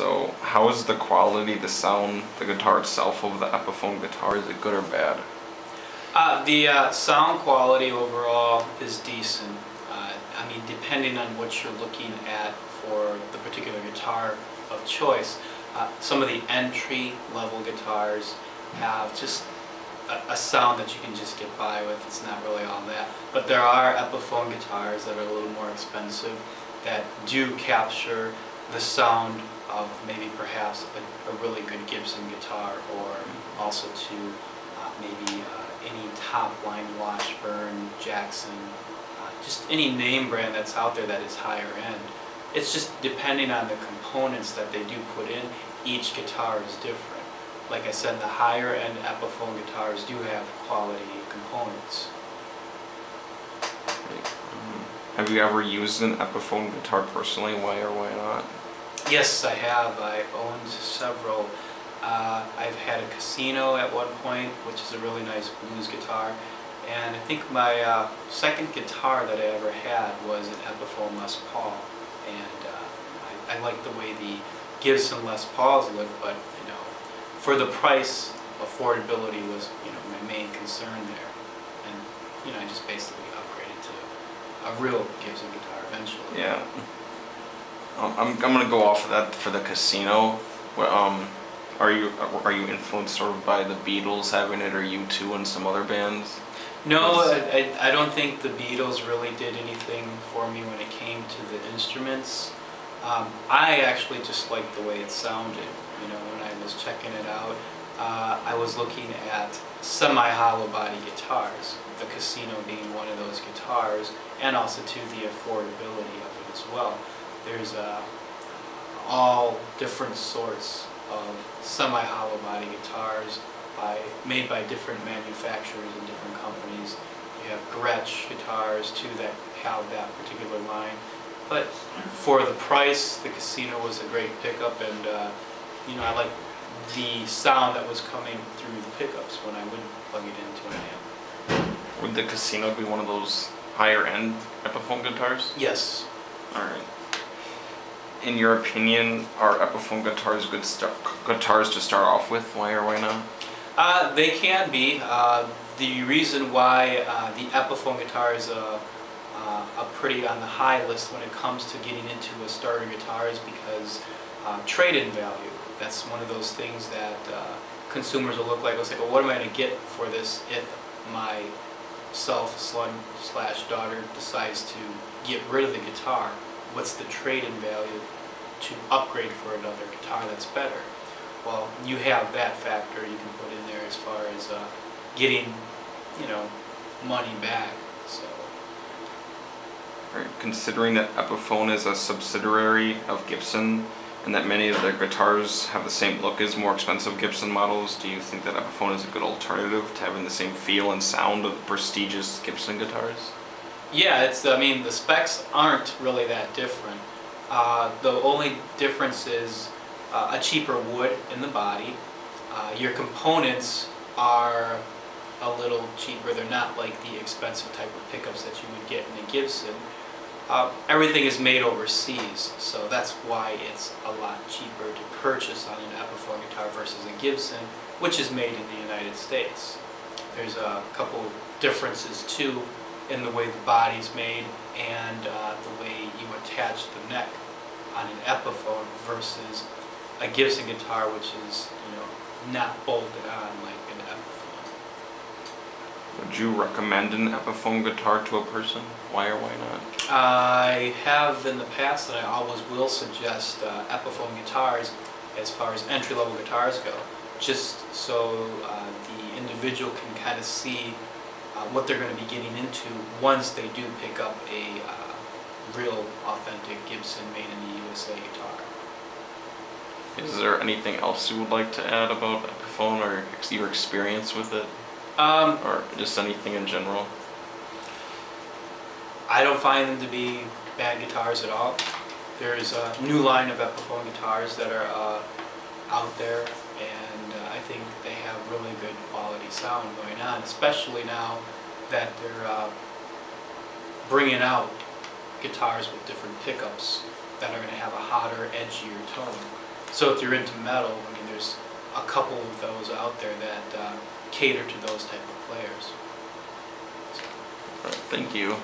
So how is the quality, the sound, the guitar itself of the Epiphone guitar? Is it good or bad? The sound quality overall is decent. I mean, depending on what you're looking at for the particular guitar of choice, some of the entry-level guitars have just a sound that you can just get by with. It's not really all that. But there are Epiphone guitars that are a little more expensive that do capture the sound of maybe perhaps a really good Gibson guitar, or also to maybe any top-line Washburn, Jackson, just any name brand that's out there that is higher end. It's just depending on the components that they do put in, each guitar is different. Like I said, the higher end Epiphone guitars do have quality components. Have you ever used an Epiphone guitar personally? Why or why not? Yes, I have. I owned several. I've had a Casino at one point, which is a really nice blues guitar. And I think my second guitar that I ever had was an Epiphone Les Paul. And I like the way the Gibson Les Pauls look, but for the price, affordability was my main concern there. And I just basically upgraded to a real Gibson guitar eventually. Yeah. I'm gonna go off of that for the Casino. Are you influenced sort of by the Beatles having it, or U2 and some other bands? No, I don't think the Beatles really did anything for me when it came to the instruments. I actually just liked the way it sounded. When I was checking it out, I was looking at semi-hollow body guitars, the Casino being one of those guitars, and also to the affordability of it as well. There's all different sorts of semi-hollow body guitars made by different manufacturers and different companies. You have Gretsch guitars too that have that particular line. But for the price, the Casino was a great pickup, and I like the sound that was coming through the pickups when I would plug it into an amp. Would the Casino be one of those higher end Epiphone guitars? Yes. Alright. In your opinion, are Epiphone guitars good guitars to start off with? Why or why not? They can be. The reason why the Epiphone guitar is a pretty on the high list when it comes to getting into a starter guitar is because trade-in value. That's one of those things that consumers will look like. It's like, well, what am I going to get for this if my son/daughter decides to get rid of the guitar? What's the trade-in value to upgrade for another guitar that's better? Well, you have that factor you can put in there as far as getting, money back. So, considering that Epiphone is a subsidiary of Gibson, and that many of their guitars have the same look as more expensive Gibson models, do you think that Epiphone is a good alternative to having the same feel and sound of the prestigious Gibson guitars? Yeah, the specs aren't really that different. The only difference is a cheaper wood in the body. Your components are a little cheaper. They're not like the expensive type of pickups that you would get in a Gibson. Everything is made overseas, so that's why it's a lot cheaper to purchase on an Epiphone guitar versus a Gibson, which is made in the United States. There's a couple differences too in the way the body's made and the way you attach the neck on an Epiphone versus a Gibson guitar, which is not bolted on like an Epiphone. Would you recommend an Epiphone guitar to a person? Why or why not? I have in the past, and I always will suggest Epiphone guitars as far as entry-level guitars go, just so the individual can kind of see what they're going to be getting into once they do pick up a real authentic Gibson made in the USA guitar. Is there anything else you would like to add about Epiphone or your experience with it? Or just anything in general? I don't find them to be bad guitars at all. There's a new line of Epiphone guitars that are out there, and I think they have really good quality sound going on, especially now that they're bringing out guitars with different pickups that are going to have a hotter, edgier tone. So if you're into metal, I mean, there's a couple of those out there that cater to those type of players. All right, thank you.